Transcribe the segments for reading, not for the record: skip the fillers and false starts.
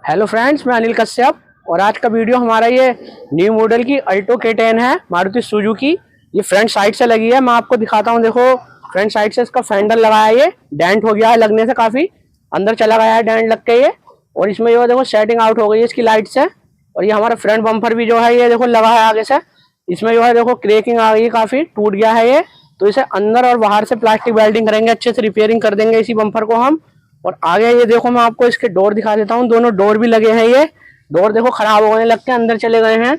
Hello friends, मैं अनिल कश्यप और आज का वीडियो हमारा ये न्यू मॉडल की अल्टो K10 है, मारुति सुजुकी। ये फ्रंट साइड से लगी है। मैं आपको दिखाता हूँ। देखो, फ्रंट साइड से इसका फेंडर लगा है। ये डेंट हो गया है लगने से, काफी अंदर चला गया है डेंट लग के ये। और इसमें जो है देखो सेटिंग आउट हो गई है इसकी लाइट से। और ये हमारा फ्रंट बम्पर भी जो है ये देखो लगा है आगे से। इसमें जो है देखो क्रैकिंग आ गई है, काफी टूट गया है ये। तो इसे अंदर और बाहर से प्लास्टिक वेल्डिंग करेंगे, अच्छे से रिपेयरिंग कर देंगे इसी बम्पर को हम। और आगे ये देखो, मैं आपको इसके डोर दिखा देता हूँ। दोनों डोर भी लगे हैं। ये डोर देखो खराब हो गए लगते हैं, अंदर चले गए हैं।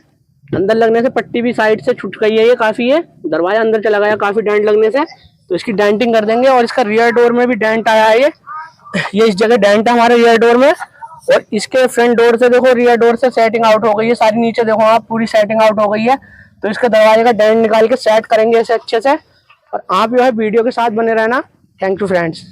अंदर लगने से पट्टी भी साइड से छूट गई है ये काफी। है दरवाजा अंदर चला गया काफी डेंट लगने से, तो इसकी डेंटिंग कर देंगे। और इसका रियर डोर में भी डेंट आया है ये इस जगह डेंट है हमारे रियर डोर में। और इसके फ्रंट डोर से देखो, रियर डोर से सेटिंग आउट हो गई है सारी। नीचे देखो आप, पूरी सेटिंग आउट हो गई है। तो इसके दरवाजे का डेंट निकाल के सेट करेंगे इसे अच्छे से। और आप जो है वीडियो के साथ बने रहना। Thank you friends.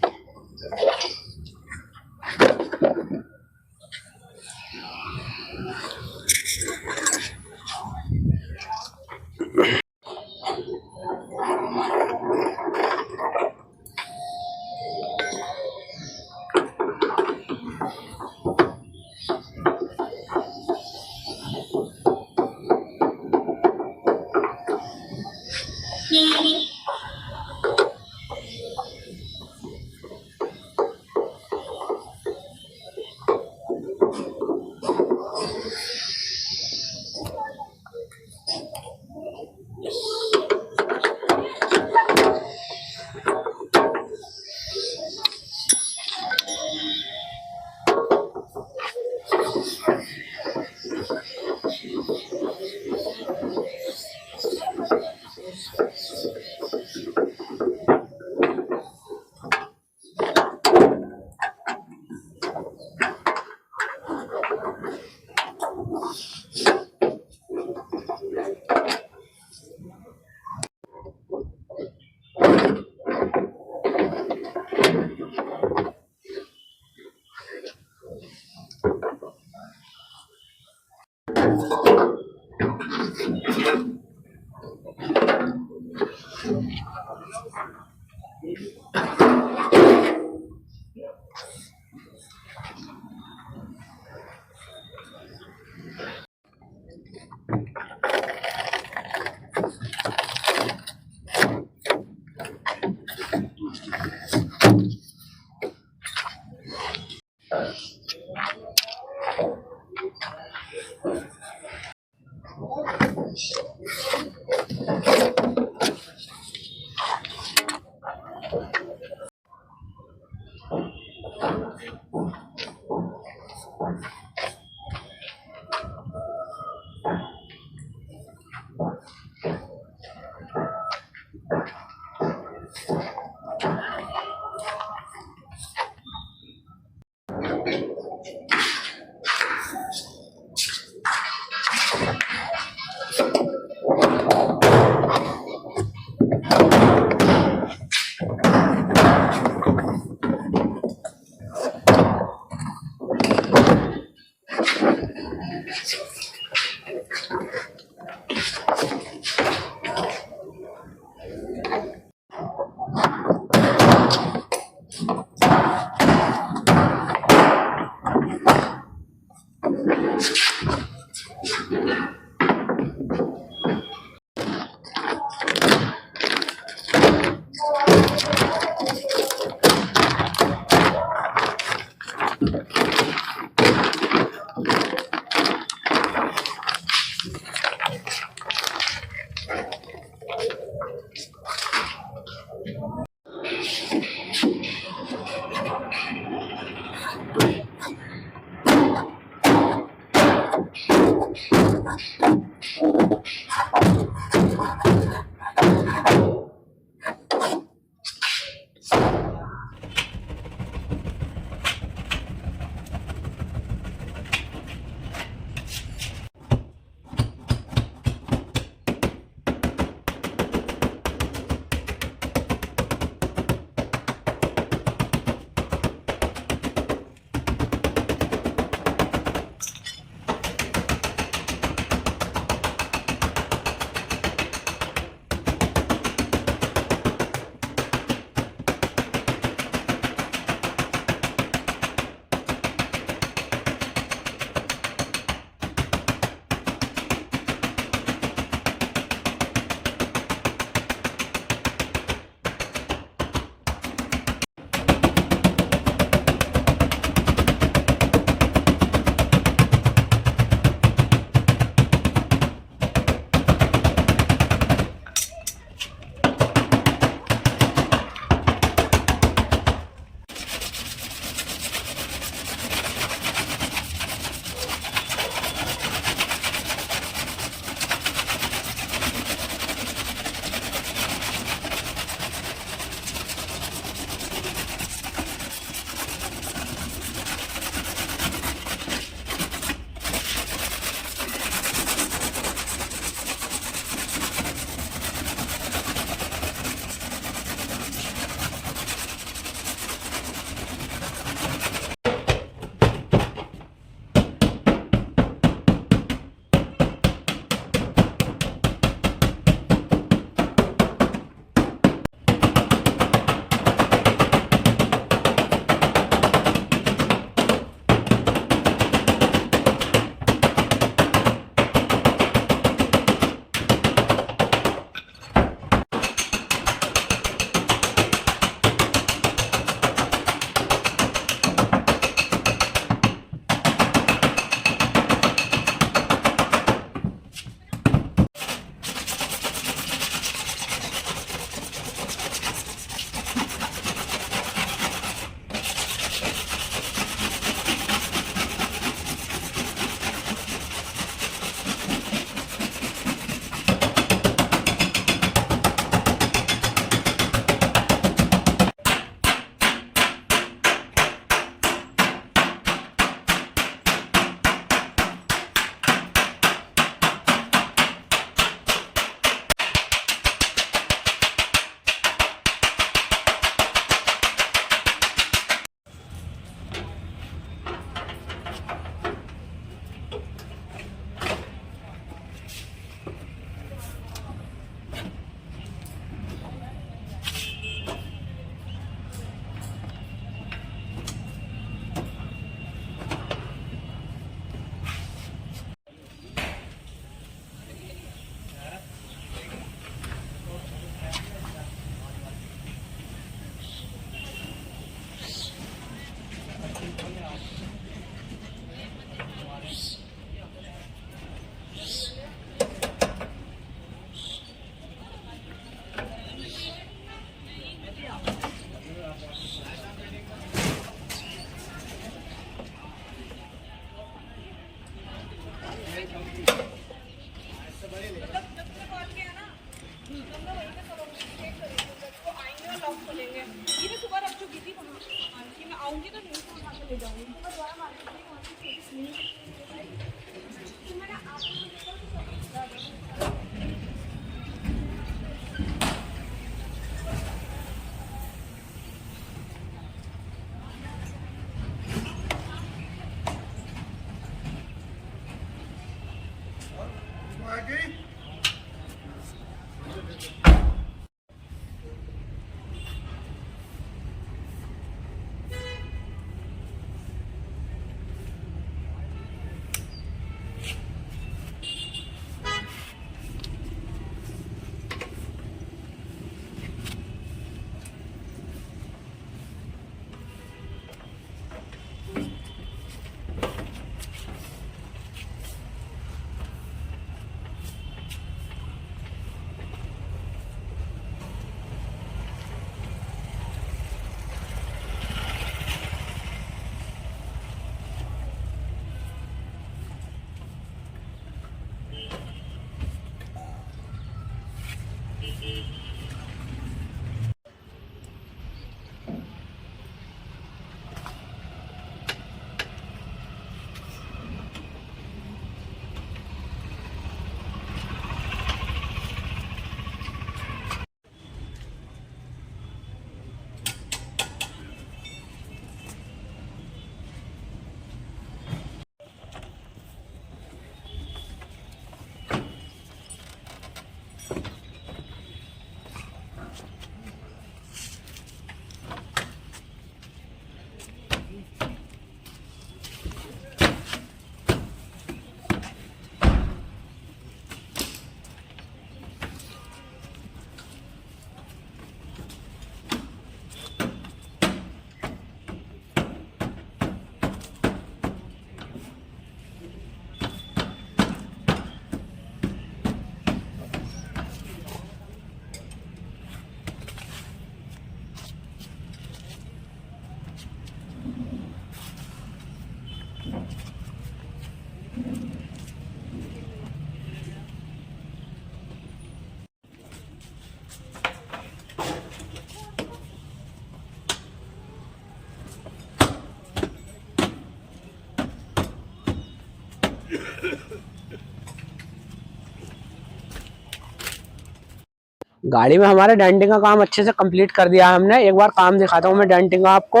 गाड़ी में हमारे डेंटिंग का काम अच्छे से कंप्लीट कर दिया है हमने। एक बार काम दिखाता हूँ मैं डेंटिंग का आपको।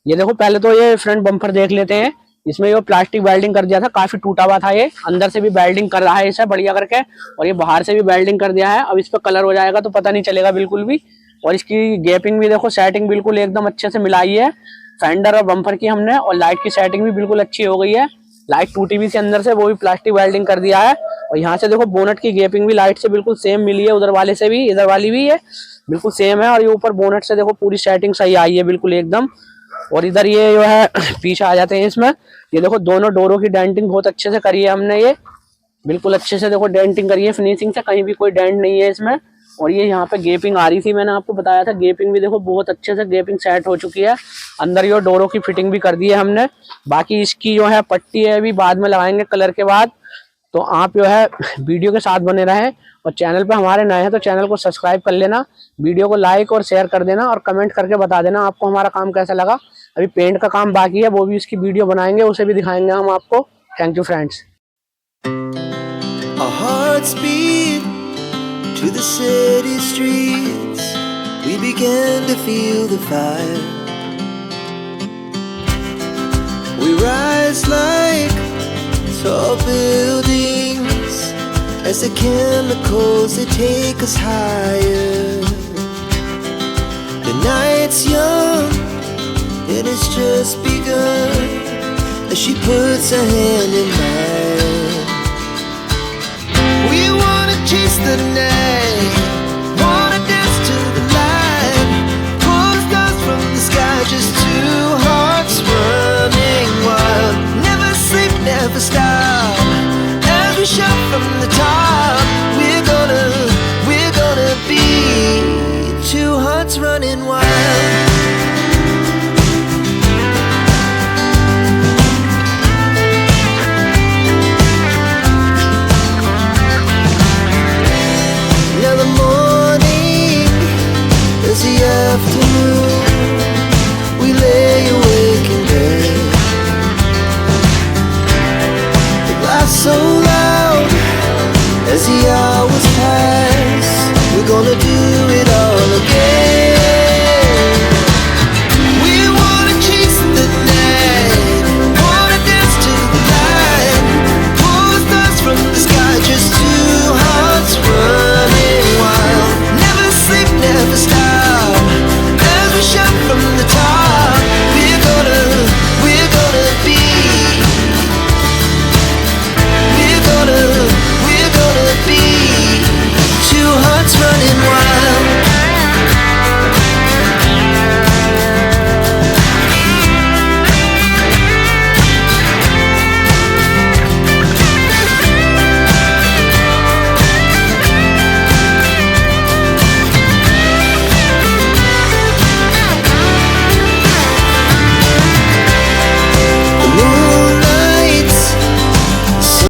ये देखो, पहले तो ये फ्रंट बम्पर देख लेते हैं। इसमें ये प्लास्टिक वेल्डिंग कर दिया था, काफी टूटा हुआ था। ये अंदर से भी वेल्डिंग कर रहा है इसे बढ़िया करके, और ये बाहर से भी वेल्डिंग कर दिया है। अब इस पर कलर हो जाएगा तो पता नहीं चलेगा बिल्कुल भी। और इसकी गैपिंग भी देखो, सेटिंग बिल्कुल एकदम अच्छे से मिलाई है फेंडर और बम्पर की हमने। और लाइट की सेटिंग भी बिल्कुल अच्छी हो गई है। लाइट टूटी हुई थी अंदर से, वो भी प्लास्टिक वेल्डिंग कर दिया है। और यहाँ से देखो, बोनट की गैपिंग भी लाइट से बिल्कुल सेम मिली है, उधर वाले से भी इधर वाली भी है, बिल्कुल सेम है। और ये ऊपर बोनट से देखो पूरी सेटिंग सही आई है बिल्कुल एकदम। और इधर ये जो है पीछे आ जाते हैं इसमें। ये देखो, दोनों डोरों की डेंटिंग बहुत अच्छे से करी है हमने। ये बिल्कुल अच्छे से देखो डेंटिंग करी है फिनिशिंग से, कहीं भी कोई डेंट नहीं है इसमें। और ये यहाँ पे गेपिंग आ रही थी, मैंने आपको बताया था। गेपिंग भी देखो बहुत अच्छे से गेपिंग सेट हो चुकी है। अंदर ये डोरों की फिटिंग भी कर दी है हमने। बाकी इसकी जो है पट्टी है अभी बाद में लगाएंगे कलर के बाद। तो आप जो है वीडियो के साथ बने रहें। और चैनल पे हमारे नए हैं तो चैनल को सब्सक्राइब कर लेना, वीडियो को लाइक और शेयर कर देना, और कमेंट करके बता देना आपको हमारा काम कैसा लगा। अभी पेंट का काम बाकी है, वो भी इसकी वीडियो बनाएंगे, उसे भी दिखाएंगे हम आपको। Thank you friends. Our hearts beat to the city streets. We began to feel the fire. We rise like tall buildings as the chemicals they take us higher. The night's young and it's just begun as she puts her hand in mine. We wanna chase the night, wanna dance to the light, pull the stars from the sky, just two hearts running wild. Never sleep, never stop, as we shout from the top. We're gonna be two hearts running wild. Afternoon, we lay awake in bed. The glass so loud as the hours pass. We're gonna